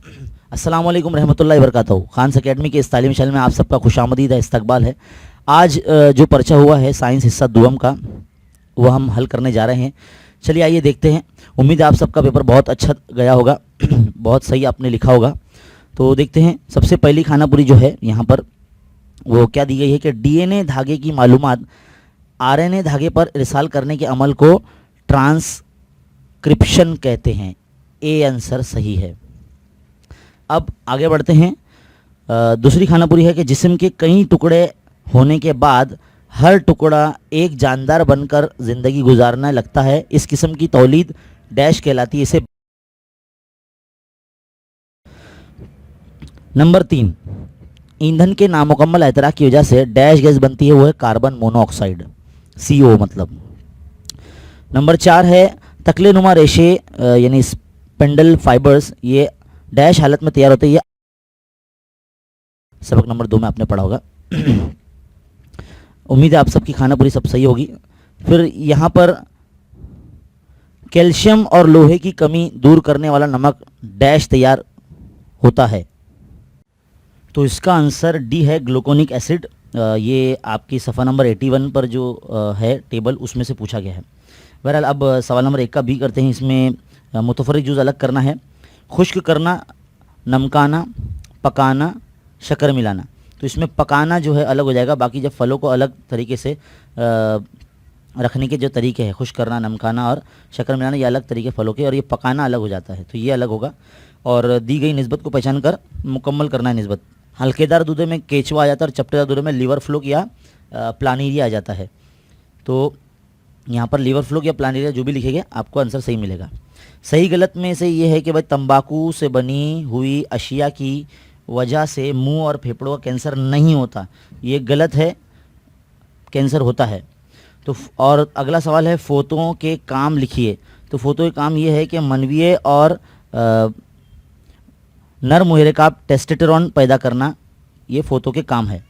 अस्सलाम वालेकुम रहमतुल्लाहि व बरकातहू। खान्स अकेडमी के इस तालीमी चैनल में आप सबका खुशामदीद है, इस्तकबाल है। आज जो पर्चा हुआ है साइंस हिस्सा दुअम का, वह हम हल करने जा रहे हैं। चलिए आइए देखते हैं। उम्मीद है आप सबका पेपर बहुत अच्छा गया होगा, बहुत सही आपने लिखा होगा। तो देखते हैं। सबसे पहली खानापुरी जो है यहाँ पर वो क्या दी गई है कि डीएनए धागे की मालूमात आरएनए धागे पर इरसाल करने के अमल को ट्रांसक्रिप्शन कहते हैं। ए आंसर सही है। अब आगे बढ़ते हैं। दूसरी खानापुरी है कि जिस्म के कई टुकड़े होने के बाद हर टुकड़ा एक जानदार बनकर ज़िंदगी गुजारने लगता है। इस किस्म की तौलीद डैश कहलाती है। इसे नंबर 3, ईंधन के नामुकम्मल एहतराक की वजह से डैश गैस बनती है, वो है कार्बन मोनोऑक्साइड, CO मतलब। नंबर 4 है तकले नुमा रेशे यानी स्पेंडल फाइबर्स, ये डैश हालत में तैयार होते हैं। ये सबक नंबर 2 में आपने पढ़ा होगा। उम्मीद है आप सबकी खानापुरी सब सही होगी। फिर यहाँ पर कैल्शियम और लोहे की कमी दूर करने वाला नमक डैश तैयार होता है। तो इसका आंसर डी है, ग्लूकोनिक एसिड। ये आपकी सफ़ा नंबर 81 पर जो है टेबल, उसमें से पूछा गया है। बहरहाल अब सवाल नंबर 1 का भी करते हैं। इसमें मुतफर्रिक जूज़ अलग करना है। खुश्क करना, नमकाना, पकाना, शक्कर मिलाना। तो इसमें पकाना जो है अलग हो जाएगा। बाकी जब फलों को अलग तरीके से रखने के जो तरीके हैं, खुश्क करना, नमकाना और शक्कर मिलाना, ये अलग तरीके फलों के, और ये पकाना अलग हो जाता है, तो ये अलग होगा। और दी गई निस्बत को पहचान कर मुकम्मल करना है निस्बत। हल्केदार दूधे में केचुआ आ जाता है और चपटेदार दूधे में लीवर फ्लूक या प्लानीरिया आ जाता है। तो यहाँ पर लीवर फ्लूक या प्लानीरिया जो भी लिखेंगे आपको आंसर सही मिलेगा। सही गलत में से ये है कि भाई तंबाकू से बनी हुई अशिया की वजह से मुंह और फेफड़ों का कैंसर नहीं होता, ये गलत है, कैंसर होता है। तो और अगला सवाल है फोतों के काम लिखिए। तो फोतों के काम ये है कि मनवीय और नर मुहरे का टेस्टोस्टेरोन पैदा करना, ये फोतों के काम है।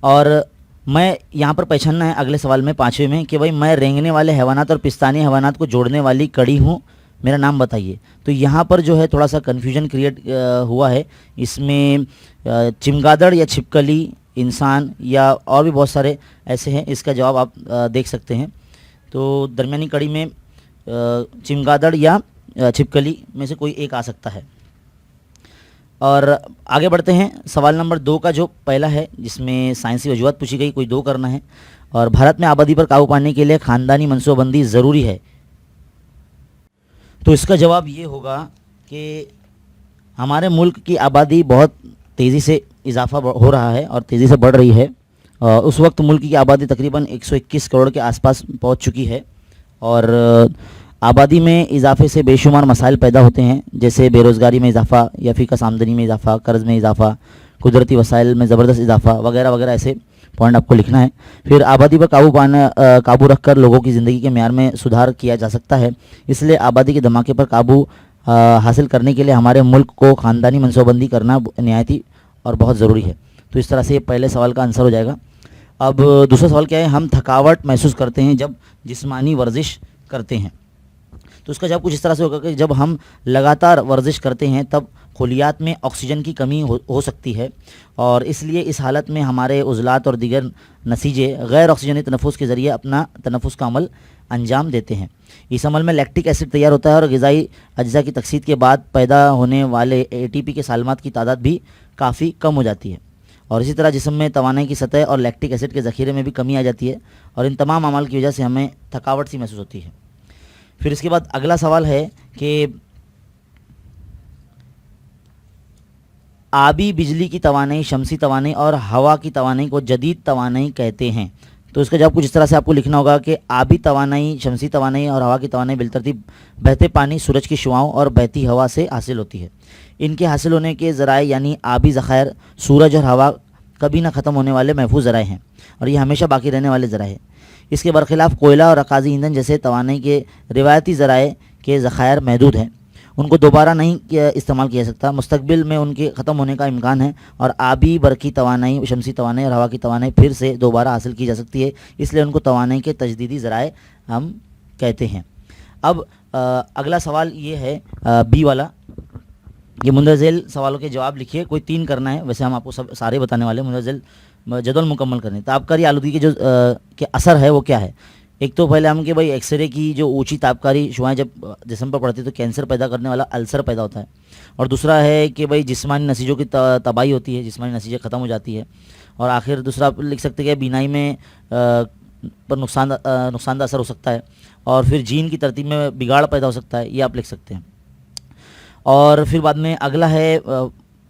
और मैं यहाँ पर पहचानना है अगले सवाल में 5वें में कि भाई मैं रेंगने वाले हैवानात और पिस्तानी हैवानात को जोड़ने वाली कड़ी हूँ, मेरा नाम बताइए। तो यहाँ पर जो है थोड़ा सा कन्फ्यूजन क्रिएट हुआ है। इसमें चिमगादड़ या छिपकली, इंसान या और भी बहुत सारे ऐसे हैं। इसका जवाब आप देख सकते हैं। तो दरमियानी कड़ी में चिमगादड़ या छिपकली में से कोई एक आ सकता है। और आगे बढ़ते हैं। सवाल नंबर 2 का जो पहला है, जिसमें साइंसी वजूहत पूछी गई, कोई 2 करना है। और भारत में आबादी पर काबू पाने के लिए ख़ानदानी मनसूबाबंदी ज़रूरी है। तो इसका जवाब ये होगा कि हमारे मुल्क की आबादी बहुत तेज़ी से इजाफा हो रहा है और तेज़ी से बढ़ रही है। उस वक्त मुल्क की आबादी तकरीबन 121 करोड़ के आसपास पहुंच चुकी है। और आबादी में इजाफे से बेशुमार मसाइल पैदा होते हैं, जैसे बेरोज़गारी में इजाफा या फ़ीकस आमदनी में इजाफा, कर्ज़ में इजाफा, कुदरती वसाइल में ज़बरदस्त इजाफा वगैरह वगैरह, ऐसे पॉइंट आपको लिखना है। फिर आबादी पर काबू रखकर लोगों की ज़िंदगी के म्यार में सुधार किया जा सकता है। इसलिए आबादी के धमाके पर काबू हासिल करने के लिए हमारे मुल्क को ख़ानदानी मनसूबाबंदी करना निहायती और बहुत ज़रूरी है। तो इस तरह से पहले सवाल का आंसर हो जाएगा। अब दूसरा सवाल क्या है, हम थकावट महसूस करते हैं जब जिस्मानी वर्जिश करते हैं। तो उसका जवाब कुछ इस तरह से होगा कि जब हम लगातार वर्जिश करते हैं तब खुलियात में ऑक्सीजन की कमी हो सकती है, और इसलिए इस हालत में हमारे उज़लात और दीगर नसीजे गैर ऑक्सीजनी तनफ़ुस के ज़रिए अपना तनफ़ुस का अमल अंजाम देते हैं। इस अमल में लैक्टिक एसिड तैयार होता है और ग़िज़ाई अज्जा की तकसीद के बाद पैदा होने वाले ATP के सालमात की तादाद भी काफ़ी कम हो जाती है। और इसी तरह जिस्म में तवानाई की सतह और लैक्टिक एसिड के ज़ख़ीरे में भी कमी आ जाती है, और इन तमाम अमाल की वजह से हमें थकावट सी महसूस होती है। फिर इसके बाद अगला सवाल है कि आबी बिजली की तवानाई, शमसी तवानाई और हवा की तवानाई को जदीद तवानाई कहते हैं। तो इसका जवाब कुछ इस तरह से आपको लिखना होगा कि आबी तवानाई, शमसी तवानाई और हवा की तवानाई बिलतरतीब बहते पानी, सूरज की शुआओं और बहती हवा से हासिल होती है। इनके हासिल होने के ज़राए यानी आबी ज़खायर सूरज और हवा कभी ना ख़त्म होने वाले महफूज ज़राए हैं, और ये हमेशा बाकी रहने वाले ज़राए हैं। इसके बरखिलाफ़ कोयला और अकाज़ी ईंधन जैसे तवानाई के रिवायती ज़राए के ज़खायर महदूद हैं, उनको दोबारा नहीं इस्तेमाल किया जा सकता। मुस्तकबिल में उनके ख़त्म होने का इम्कान है, और आबी बरकी तवानाई, शमसी तवानाई और हवा की तवानाई फिर से दोबारा हासिल की जा सकती है, इसलिए उनको तवानाई के तजदीदी ज़राए हम कहते हैं। अब अगला सवाल ये है बी वाला ये मुंदर झेल सवालों के जवाब लिखिए, कोई 3 करना है, वैसे हम आपको सब सारे बताने वाले हैं। मुंदर झेल जदवल मुकम्मल करने। तो आबकारी आलूदगी के जो के असर है वो क्या है। एक तो पहले हम कि भाई एक्सरे की जो ऊंची तापकारी शुआएं जब जिस्म पर पड़ती है तो कैंसर पैदा करने वाला अल्सर पैदा होता है। और दूसरा है कि भाई जिस्मानी नसीजों की तबाही होती है, जिस्मानी नसीजें ख़त्म हो जाती है। और आखिर दूसरा आप लिख सकते हैं कि बीनाई में पर नुकसानदा असर हो सकता है। और फिर जीन की तरतीब में बिगाड़ पैदा हो सकता है, ये आप लिख सकते हैं। और फिर बाद में अगला है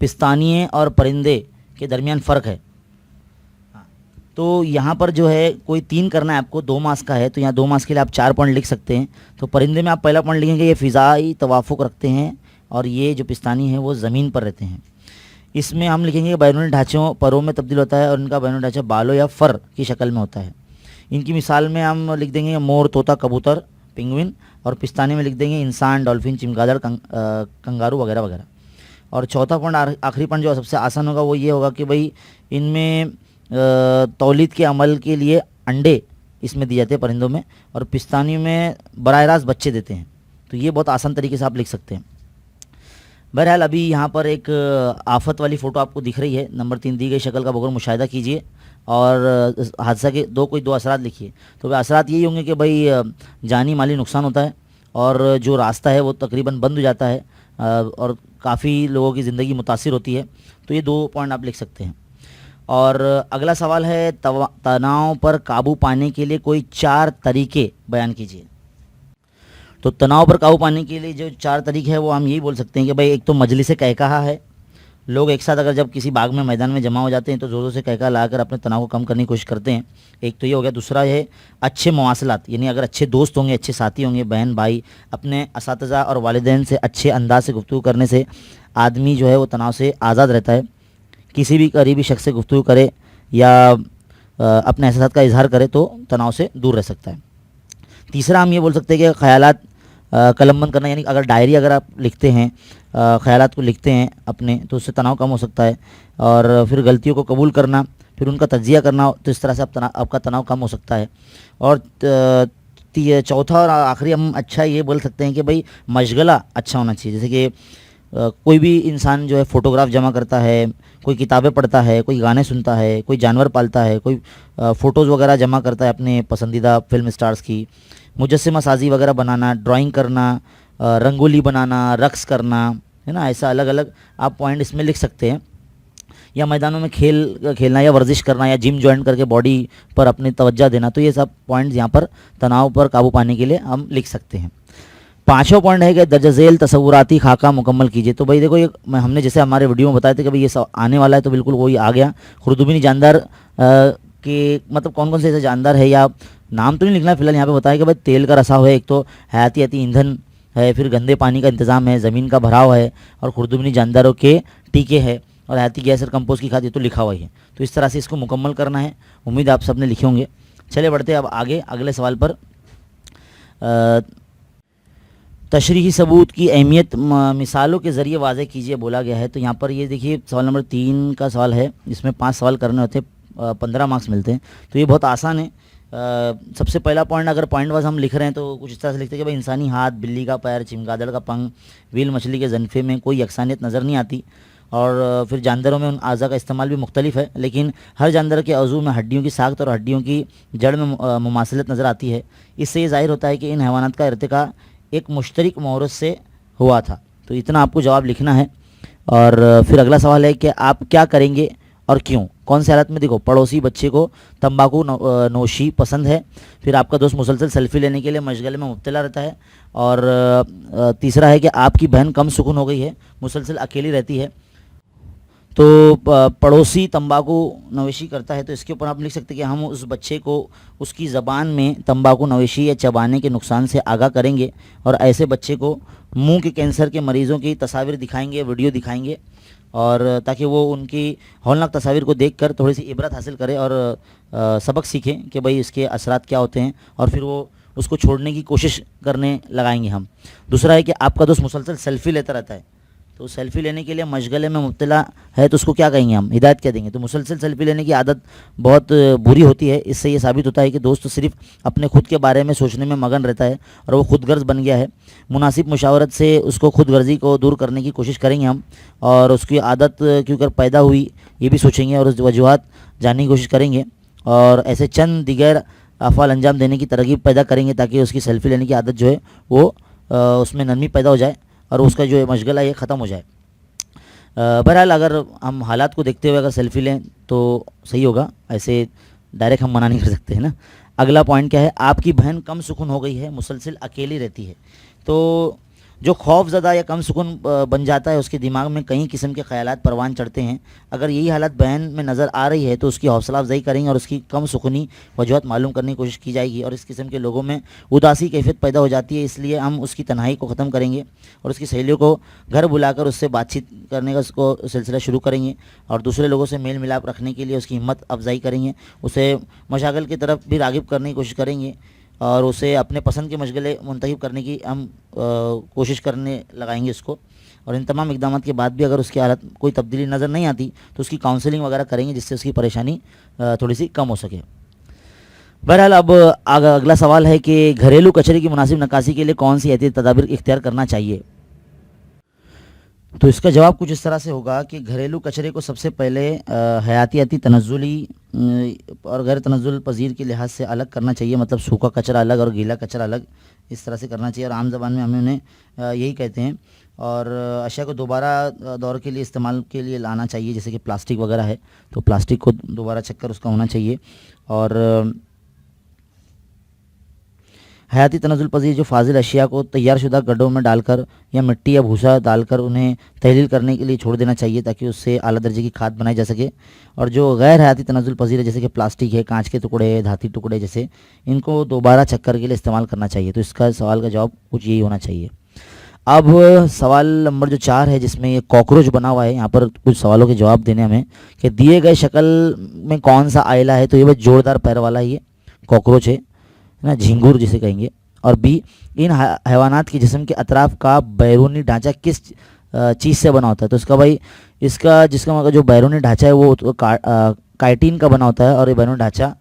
पिस्तानिये और परिंदे के दरमियान फ़र्क है। तो यहाँ पर जो है कोई 3 करना है आपको, 2 मार्क्स का है, तो यहाँ 2 मार्क्स के लिए आप 4 पॉइंट लिख सकते हैं। तो परिंदे में आप पहला पॉइंट लिखेंगे, ये फ़िज़ाई तवाफ़ुक रखते हैं और ये जो पिस्तानी है वो ज़मीन पर रहते हैं। इसमें हम लिखेंगे कि बैरूनी ढांचों परों में तब्दील होता है और इनका बैरूनी ढांचा बालों या फर की शक्ल में होता है। इनकी मिसाल में हम लिख देंगे मोर, तोता, कबूतर, पेंगुइन। और पिस्तानी में लिख देंगे इंसान, डॉल्फिन, चमगादड़, कंगारू वगैरह वगैरह। और चौथा पॉइंट, आखिरी पॉइंट जो सबसे आसान होगा वो ये होगा कि भाई इनमें तौलीद के अमल के लिए अंडे इसमें दिए जाते हैं परिंदों में, और पिस्तानी में बराह रास्त बच्चे देते हैं। तो ये बहुत आसान तरीके से आप लिख सकते हैं। बहरहाल अभी यहाँ पर एक आफत वाली फ़ोटो आपको दिख रही है। नंबर 3 दी गई शक्ल का बगैर मुशाहिदा कीजिए और हादसा के कोई दो असरात लिखिए। तो वे असरात यही होंगे कि भाई जानी माली नुकसान होता है और जो रास्ता है वो तकरीबन बंद हो जाता है और काफ़ी लोगों की ज़िंदगी मुतासिर होती है। तो ये 2 पॉइंट आप लिख सकते हैं। और अगला सवाल है तनाव पर काबू पाने के लिए कोई 4 तरीके बयान कीजिए। तो तनाव पर काबू पाने के लिए जो 4 तरीके हैं वो हम यही बोल सकते हैं कि भाई एक तो मजलिस कहकहा है। लोग एक साथ अगर जब किसी बाग में मैदान में जमा हो जाते हैं तो ज़ोर से कहकहा लाकर अपने तनाव को कम करने की कोशिश करते हैं। एक तो ये हो गया। दूसरा है अच्छे मवासलात, यानी अगर अच्छे दोस्त होंगे, अच्छे साथी होंगे, बहन भाई, अपने असातिज़ा और वालिदैन से अच्छे अंदाज से गुफ्तगू करने से आदमी जो है वो तनाव से आज़ाद रहता है। किसी भी करीबी शख्स से गुफ्तगू करे या अपने एहसास का इजहार करे तो तनाव से दूर रह सकता है। तीसरा हम ये बोल सकते हैं कि ख़यालात कलमबंद करना, यानी अगर डायरी अगर आप लिखते हैं, ख़यालात को लिखते हैं अपने, तो उससे तनाव कम हो सकता है। और फिर गलतियों को कबूल करना, फिर उनका तज्जिया करना, तो इस तरह से आपका तनाव कम हो सकता है। और चौथा और आखिरी हम अच्छा ये बोल सकते हैं कि भाई मशगला अच्छा होना चाहिए। जैसे कि कोई भी इंसान जो है फ़ोटोग्राफ जमा करता है, कोई किताबें पढ़ता है, कोई गाने सुनता है, कोई जानवर पालता है, कोई फ़ोटोज़ वगैरह जमा करता है अपने पसंदीदा फिल्म स्टार्स की, मुजस्समा साजी वगैरह बनाना, ड्राइंग करना, रंगोली बनाना, रक़्स करना, है ना। ऐसा अलग अलग आप पॉइंट इसमें लिख सकते हैं। या मैदानों में खेलना या वर्जिश करना या जिम ज्वाइन करके बॉडी पर अपनी तवज्जो देना, तो ये सब पॉइंट्स यहाँ पर तनाव पर काबू पाने के लिए हम लिख सकते हैं। 5वां पॉइंट है कि दर्ज झेल तसव्वुराती खाका मुकम्मल कीजिए। तो भाई देखो, ये हमने जैसे हमारे वीडियो में बताया था कि भाई ये सब आने वाला है, तो बिल्कुल वही आ गया। खुर्दुबिनी जानदार के मतलब कौन कौन से ऐसे जानदार है, या नाम तो नहीं लिखना फिलहाल, यहाँ पे बताया कि भाई तेल का रसाव है, एक तो हयाती ईंधन है, फिर गंदे पानी का इंतज़ाम है, ज़मीन का भराव है, और खुर्दुबिनी जानदारों के टीके है, और हयाती गैस और कंपोस्ट की खाद, ये तो लिखा हुआ ही है। तो इस तरह से इसको मुकम्मल करना है। उम्मीद आप सबने लिखे होंगे। चलिए बढ़ते अब आगे अगले सवाल पर। तशरीही सबूत की अहमियत मिसालों के ज़रिए वाज़ेह कीजिए बोला गया है। तो यहाँ पर ये देखिए सवाल नंबर 3 का सवाल है, जिसमें 5 सवाल करने होते हैं, 15 मार्क्स मिलते हैं। तो ये बहुत आसान है। सबसे पहला पॉइंट अगर पॉइंट वाइज हम लिख रहे हैं तो कुछ इस तरह से लिखते हैं कि भाई इंसानी हाथ, बिल्ली का पैर, चमगादड़ का पंख, व्हील मछली के जन्फे में कोई यकसानियत नज़र नहीं आती। और फिर जानवरों में उन अज़ा का इस्तेमाल भी मुख्तलिफ है, लेकिन हर जानवर के अज़ू में हड्डियों की साख्त और हड्डियों की जड़ में मुमासलत नज़र आती है। इससे ये ज़ाहिर होता है कि इन हैवानात का इर्तिका एक मुश्तरक मौरस से हुआ था। तो इतना आपको जवाब लिखना है। और फिर अगला सवाल है कि आप क्या करेंगे और क्यों, कौन से हालत में। देखो, पड़ोसी बच्चे को तंबाकू नोशी पसंद है। फिर आपका दोस्त मुसलसल सेल्फी लेने के लिए मशगले में मुब्तला रहता है। और तीसरा है कि आपकी बहन कम सुकून हो गई है, मुसलसल अकेली रहती है। तो पड़ोसी तंबाकू नवेशी करता है, तो इसके ऊपर आप लिख सकते हैं कि हम उस बच्चे को उसकी ज़बान में तंबाकू नवेशी या चबाने के नुकसान से आगाह करेंगे, और ऐसे बच्चे को मुंह के कैंसर के मरीज़ों की तस्वीर दिखाएंगे, वीडियो दिखाएंगे, और ताकि वो उनकी हौलनाक तस्वीर को देखकर थोड़ी सी इबरत हासिल करे और सबक सीखें कि भाई इसके असरात क्या होते हैं, और फिर वो उसको छोड़ने की कोशिश करने लगाएंगे हम। दूसरा है कि आपका दोस्त मुसलसल सेल्फ़ी लेता रहता है, तो सेल्फ़ी लेने के लिए मशगले में मुब्तला है तो उसको क्या कहेंगे, हम हिदायत क्या देंगे। तो मुसलसल सेल्फ़ी लेने की आदत बहुत बुरी होती है। इससे ये साबित होता है कि दोस्त सिर्फ अपने खुद के बारे में सोचने में मगन रहता है और वो खुदगर्ज बन गया है। मुनासिब मुशावरत से उसको खुदगर्जी को दूर करने की कोशिश करेंगे हम, और उसकी आदत क्यों कर पैदा हुई ये भी सोचेंगे और उस वजूहत जानने की कोशिश करेंगे, और ऐसे चंद दिगर अफ़ाल अंजाम देने की तरगीब पैदा करेंगे ताकि उसकी सेल्फ़ी लेने की आदत जो है वो उसमें नरमी पैदा हो जाए और उसका जो मशगला ये ख़त्म हो जाए। बहरहाल अगर हम हालात को देखते हुए अगर सेल्फ़ी लें तो सही होगा, ऐसे डायरेक्ट हम मना नहीं कर सकते, है ना। अगला पॉइंट क्या है, आपकी बहन कम सुकून हो गई है, मुसलसल अकेली रहती है। तो जो खौफज़दा या कम सुकून बन जाता है, उसके दिमाग में कई किस्म के ख़यालात परवान चढ़ते हैं। अगर यही हालत बहन में नज़र आ रही है तो उसकी हौसला अफजाई करेंगे और उसकी कम सुकूनी वजूहत मालूम करने की कोशिश की जाएगी, और इस किस्म के लोगों में उदासी कैफियत पैदा हो जाती है। इसलिए हम उसकी तन्हाई को ख़त्म करेंगे और उसकी सहेलियों को घर बुलाकर उससे बातचीत करने का उसको सिलसिला शुरू करेंगे और दूसरे लोगों से मेल मिलाप रखने के लिए उसकी हिम्मत अफजाई करेंगे। उसे मशागल की तरफ भी राग़िब करने की कोशिश करेंगे और उसे अपने पसंद के मशगले मुंतखब करने की हम कोशिश करने लगाएंगे उसको। और इन तमाम इक़दामात के बाद भी अगर उसकी हालत कोई तब्दीली नज़र नहीं आती तो उसकी काउंसलिंग वगैरह करेंगे जिससे उसकी परेशानी थोड़ी सी कम हो सके। बहरहाल अब अगला सवाल है कि घरेलू कचरे की मुनासिब नक्कासी के लिए कौन सी एहतियाती तदाबीर इख्तियार करना चाहिए। तो इसका जवाब कुछ इस तरह से होगा कि घरेलू कचरे को सबसे पहले हयातियाती तनज़्ज़ुली और गैर तनज़्ज़ुल पज़ीर के लिहाज से अलग करना चाहिए। मतलब सूखा कचरा अलग और गीला कचरा अलग, इस तरह से करना चाहिए। और आम ज़बान में हमें उन्हें यही कहते हैं। और अशिया को दोबारा दौर के लिए इस्तेमाल के लिए लाना चाहिए, जैसे कि प्लास्टिक वगैरह है तो प्लास्टिक को दोबारा चक्कर उसका होना चाहिए। और हयाती तनज़्ज़ुल पज़ीर जो फ़ाजिल अशिया को तैयारशुदा गड्ढों में डालकर या मिट्टी या भूसा डालकर उन्हें तहलील करने के लिए छोड़ देना चाहिए ताकि उससे आला दर्जे की खाद बनाई जा सके। और जो गैर हयाती तनज़्ज़ुल पज़ीर है जैसे कि प्लास्टिक है, कांच के टुकड़े है, धाती टुकड़े जैसे, इनको दोबारा चक्कर के लिए इस्तेमाल करना चाहिए। तो इसका सवाल का जवाब कुछ यही होना चाहिए। अब सवाल नंबर जो 4 है जिसमें ये कॉकरोच बना हुआ है, यहाँ पर कुछ सवालों के जवाब देने हमें कि दिए गए शक्ल में कौन सा आयला है। तो ये बस जोरदार पैर वाला ही है कॉकरोच है ना, झिंगूर जिसे कहेंगे। और बी, इन हैवानात के जिस्म के अतराफ का बैरूनी ढांचा किस चीज़ से बना होता है। तो इसका भाई इसका जिसका मतलब जो बैरूनी ढांचा है वो तो काइटिन का बना होता है और ये बैरूनी ढांचा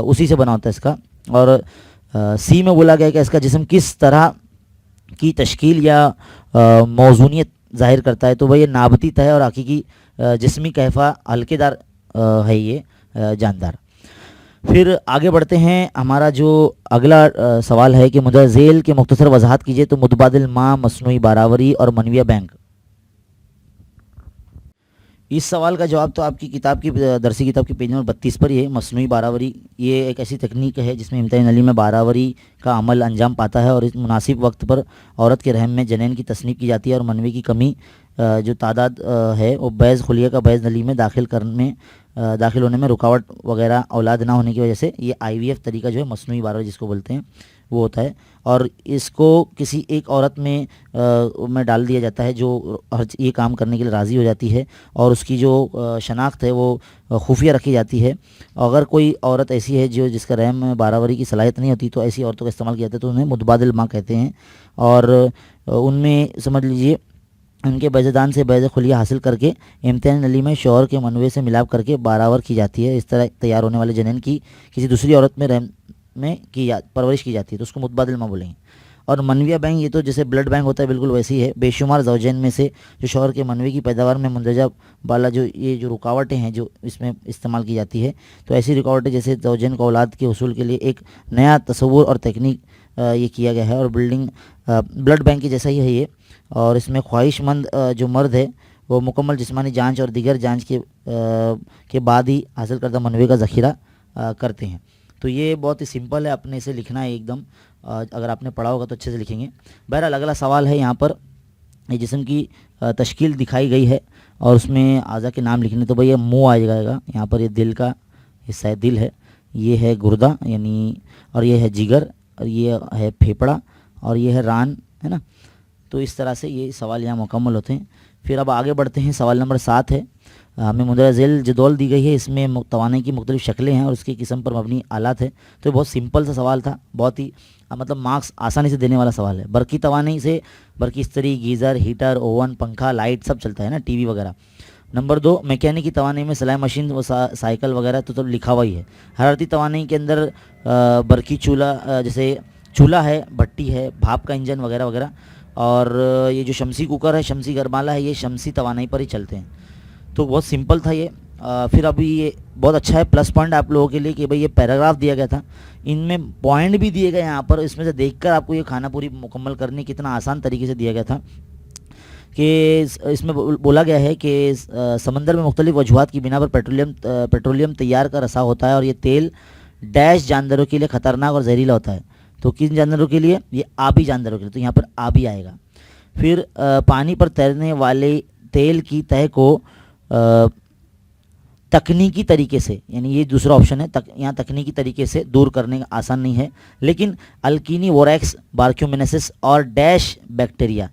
उसी से बना होता है इसका। और सी में बोला गया कि इसका जिस्म किस तरह की तश्कील या मौजूनियत ज़ाहिर करता है। तो भाई ये नाबती तह और हकीकी जिस्मी कैफा हल्केदार है ये जानदार। फिर आगे बढ़ते हैं। हमारा जो अगला सवाल है कि मुदज़ेल के मुख्तसर वजाहत कीजिए। तो मुतबादिल मा, मसनूई बारावरी और मनविया बैंक। इस सवाल का जवाब तो आपकी किताब की दरसी किताब की पेज नंबर 32 पर ही है। मसनूई बारावरी ये एक ऐसी तकनीक है जिसमें इम्तिहान नली में बारावरी का अमल अंजाम पाता है और इस मुनासिब वक्त पर औरत के रहम में जनैन की तसनीब की जाती है और मनवी की कमी जो तादाद है वो बैज़ खुलिया का बैज़ नली में दाखिल होने में रुकावट वगैरह औलाद ना होने की वजह से ये IVF तरीका जो है मसनूई बारावरी जिसको बोलते हैं वो होता है। और इसको किसी एक औरत में डाल दिया जाता है जो ये काम करने के लिए राज़ी हो जाती है और उसकी जो शनाख्त है वो खुफिया रखी जाती है। अगर कोई औरत ऐसी है जो जिसका रहम में बारावरी की सलाहियत नहीं होती तो ऐसी औरतों का इस्तेमाल किया जाता है, तो उन्हें मुतबादिल माँ कहते हैं। और उनमें समझ लीजिए उनके बैज़दान से बैज़ खुलिया हासिल करके इम्तिहान नली में शौहर के मनवे से मिलाप करके बारावर की जाती है। इस तरह तैयार होने वाले जनैन की किसी दूसरी औरत में रहम में परवरिश की जाती है तो उसको मुतबादिल माँ बोलेंगे। और मनविया बैंक ये तो जैसे ब्लड बैंक होता है बिल्कुल वैसी है। बेशुमार ज़ौजैन में से जो शौहर के मनवे की पैदावार में मुंदरजा वाला जो रुकावटें हैं जो इसमें इस्तेमाल की जाती है, तो ऐसी रुकावटें जैसे ज़ौजैन को औलाद के हुसूल के लिए एक नया तसव्वुर और तकनीक ये किया गया है। और ब्लड बैंक की जैसा ही है ये। और इसमें ख्वाहिशमंद जो मर्द है वो मुकम्मल जिस्मानी जांच और दीगर जांच के बाद ही हासिल करदा मनवे का ज़ख़ीरा करते हैं। तो ये बहुत ही सिंपल है, अपने से लिखना है एकदम। अगर आपने पढ़ा होगा तो अच्छे से लिखेंगे। बहरहाल अगला सवाल है, यहाँ पर ये जिस्म की तश्कील दिखाई गई है और उसमें आज़ा के नाम लिखने। तो भाई ये मुँह आ जाएगा, यहाँ पर ये दिल का हिस्सा है, दिल है, ये है गुर्दा यानी, और ये है जिगर, और ये है फेफड़ा, और ये है रान, है ना। तो इस तरह से ये सवाल यहाँ मुकम्मल होते हैं। फिर अब आगे बढ़ते हैं। सवाल नंबर 7 है हमें मुंदरा झेल जदौल दी गई है, इसमें तवानाई की मुख्तलिफ शक्लें हैं और उसकी किस्म पर मबनी आलात है। तो ये बहुत सिंपल सा सवाल था, बहुत ही मतलब मार्क्स आसानी से देने वाला सवाल है। बरकी तवानाई से बरकी इस्त्री, गीज़र, हीटर, ओवन, पंखा, लाइट सब चलता है ना, टीवी वगैरह। नंबर 2, मैकेनिक की तवानाई में सिलाई मशीन व साइकिल वगैरह तो लिखा हुआ ही है। हरारती तवानाई के अंदर बरकी चूल्हा, जैसे चूल्हा है, भट्टी है, भाप का इंजन वगैरह वगैरह। और ये जो शमसी कुकर है, शमसी गरमाला है, ये शमसी तवानाई पर ही चलते हैं। तो बहुत सिंपल था ये। फिर अभी ये बहुत अच्छा है, प्लस पॉइंट आप लोगों के लिए कि भाई ये पैराग्राफ दिया गया था, इनमें पॉइंट भी दिए गए यहाँ पर, इसमें से देखकर आपको ये खाना पूरी मुकम्मल करनी कितना आसान तरीके से दिया गया था। कि इसमें बोला गया है कि समंदर में मुख्तलिफ वजूहात की बिना पर पेट्रोलियम तैयार का रसा होता है और ये तेल डैश जानवरों के लिए ख़तरनाक और जहरीला होता है। तो किन जानवरों के लिए? ये आबी जानवरों के लिए, तो यहाँ पर आबी आएगा। फिर पानी पर तैरने वाले तेल की तह को तकनीकी तरीके से, यानी ये दूसरा ऑप्शन है, यहाँ तकनीकी तरीके से दूर करने का आसान नहीं है, लेकिन अल्कीनी वोरैक्स, बार्क्यूमिनेसिस और डैश बैक्टीरिया,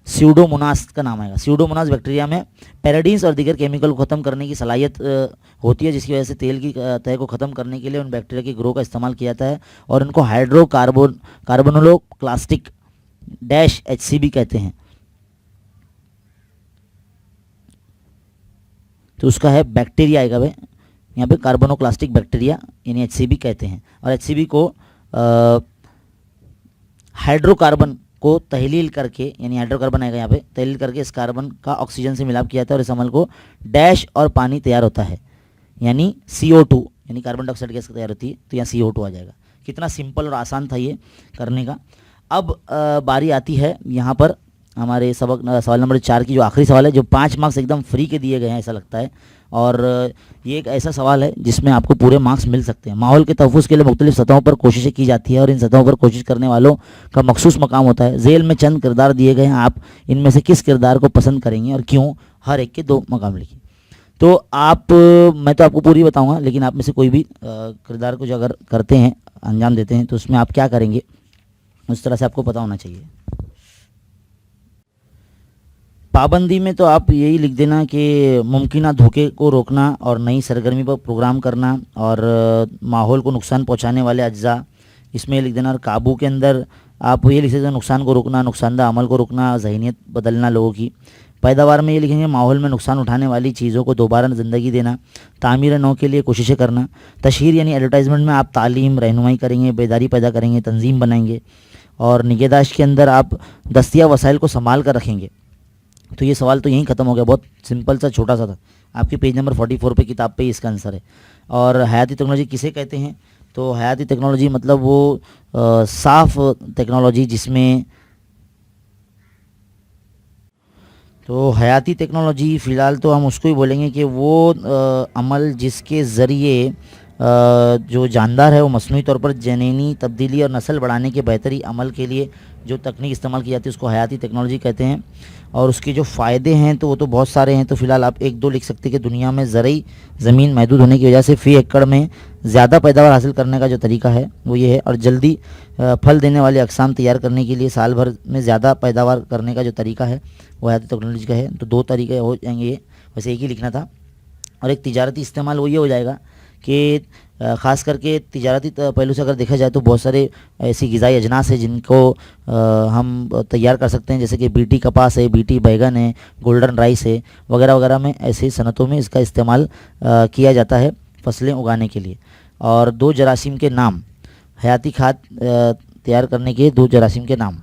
स्यूडोमोनास का नाम आएगा। स्यूडोमोनास बैक्टीरिया में पैराडीन्स और दीगर केमिकल को ख़त्म करने की सलाहियत होती है, जिसकी वजह से तेल की तह को ख़त्म करने के लिए उन बैक्टीरिया के ग्रो का इस्तेमाल किया जाता है और उनको कार्बोनोक्लास्टिक डैश HCB कहते हैं। तो उसका है बैक्टीरिया आएगा भाई, यहाँ पे कार्बोनोक्लास्टिक बैक्टीरिया यानी HCB कहते हैं। और HCB को हाइड्रोकार्बन को तहलील करके, यानी हाइड्रोकार्बन आएगा यहाँ पे, तहलील करके इस कार्बन का ऑक्सीजन से मिलाप किया जाता है और इस अमल को डैश और पानी तैयार होता है, यानी CO2, यानी कार्बन डाइऑक्साइड गैस तैयार होती है, तो यहाँ CO2 आ जाएगा। कितना सिंपल और आसान था ये करने का। अब बारी आती है यहाँ पर हमारे सवाल नंबर 4 की, जो आखिरी सवाल है, जो 5 मार्क्स एकदम फ्री के दिए गए हैं ऐसा लगता है। और ये एक ऐसा सवाल है जिसमें आपको पूरे मार्क्स मिल सकते हैं। माहौल के तहफ़्फ़ुज़ के लिए मुख्तलिफ सतहों पर कोशिशें की जाती है और इन सतहों पर कोशिश करने वालों का मखसूस मकाम होता है। झेल में चंद किरदार दिए गए हैं, आप इनमें से किस किरदार को पसंद करेंगे और क्यों? हर एक के 2 मकाम लिखिए। तो मैं तो आपको पूरी बताऊँगा, लेकिन आप में से कोई भी किरदार को जो अगर करते हैं, अंजाम देते हैं, तो उसमें आप क्या करेंगे उस तरह से आपको पता होना चाहिए। पाबंदी में तो आप यही लिख देना कि मुमकिन धोखे को रोकना और नई सरगर्मी पर प्रोग्राम करना और माहौल को नुकसान पहुंचाने वाले अज्जा, इसमें लिख देना। और काबू के अंदर आप ये लिख सकते हैं नुकसान को रोकना, नुकसानदा अमल को रोकना, ज़हनियत बदलना लोगों की। पैदावार में ये लिखेंगे माहौल में नुकसान उठाने वाली चीज़ों को दोबारा ज़िंदगी देना, तामीर नौ के लिए कोशिशें करना। तशहीर यानी एडवर्टाइजमेंट में आप तालीम रहनुमाई करेंगे, बेदारी पैदा करेंगे, तंजीम बनाएंगे। और निगहदाश्त के अंदर आप दस्तियाब वसाइल को संभाल कर रखेंगे। तो ये सवाल तो यहीं ख़त्म हो गया, बहुत सिंपल सा छोटा सा था। आपके पेज नंबर 44 पे किताब पे इसका आंसर है। और हयाती टेक्नोलॉजी किसे कहते हैं? तो हयाती टेक्नोलॉजी मतलब वो साफ़ टेक्नोलॉजी जिसमें, तो हयाती टेक्नोलॉजी फ़िलहाल तो हम उसको ही बोलेंगे कि वो अमल जिसके ज़रिए जो जानदार है वो मसनूई तौर पर जनीनी तब्दीली और नस्ल बढ़ाने के बेहतरी अमल के लिए जो तकनीक इस्तेमाल की जाती है उसको हयाती टेक्नोलॉजी कहते हैं। और उसके जो फ़ायदे हैं तो वो तो बहुत सारे हैं, तो फ़िलहाल आप 1-2 लिख सकते हैं कि दुनिया में ज़रई ज़मीन महदूद होने की वजह से फ़ी एकड़ में ज़्यादा पैदावार हासिल करने का जो तरीका है वो ये है। और जल्दी फल देने वाले अक़साम तैयार करने के लिए साल भर में ज़्यादा पैदावार करने का जो तरीका है वो हयाती टेक्नोलॉजी का है। तो 2 तरीके हो जाएंगे ये, वैसे एक ही लिखना था। और एक तिजारती इस्तेमाल वो ये हो जाएगा कि ख़ास करके तिजारती पहलू से अगर देखा जाए तो बहुत सारे ऐसी ग़िज़ाई अजनास है जिनको हम तैयार कर सकते हैं, जैसे कि बीटी कपास है, बीटी बैगन है, गोल्डन राइस है, वगैरह वगैरह में ऐसी सनतों में इसका इस्तेमाल किया जाता है फसलें उगाने के लिए। और 2 जरासीम के नाम, हयाती खाद तैयार करने के 2 जरासीम के नाम।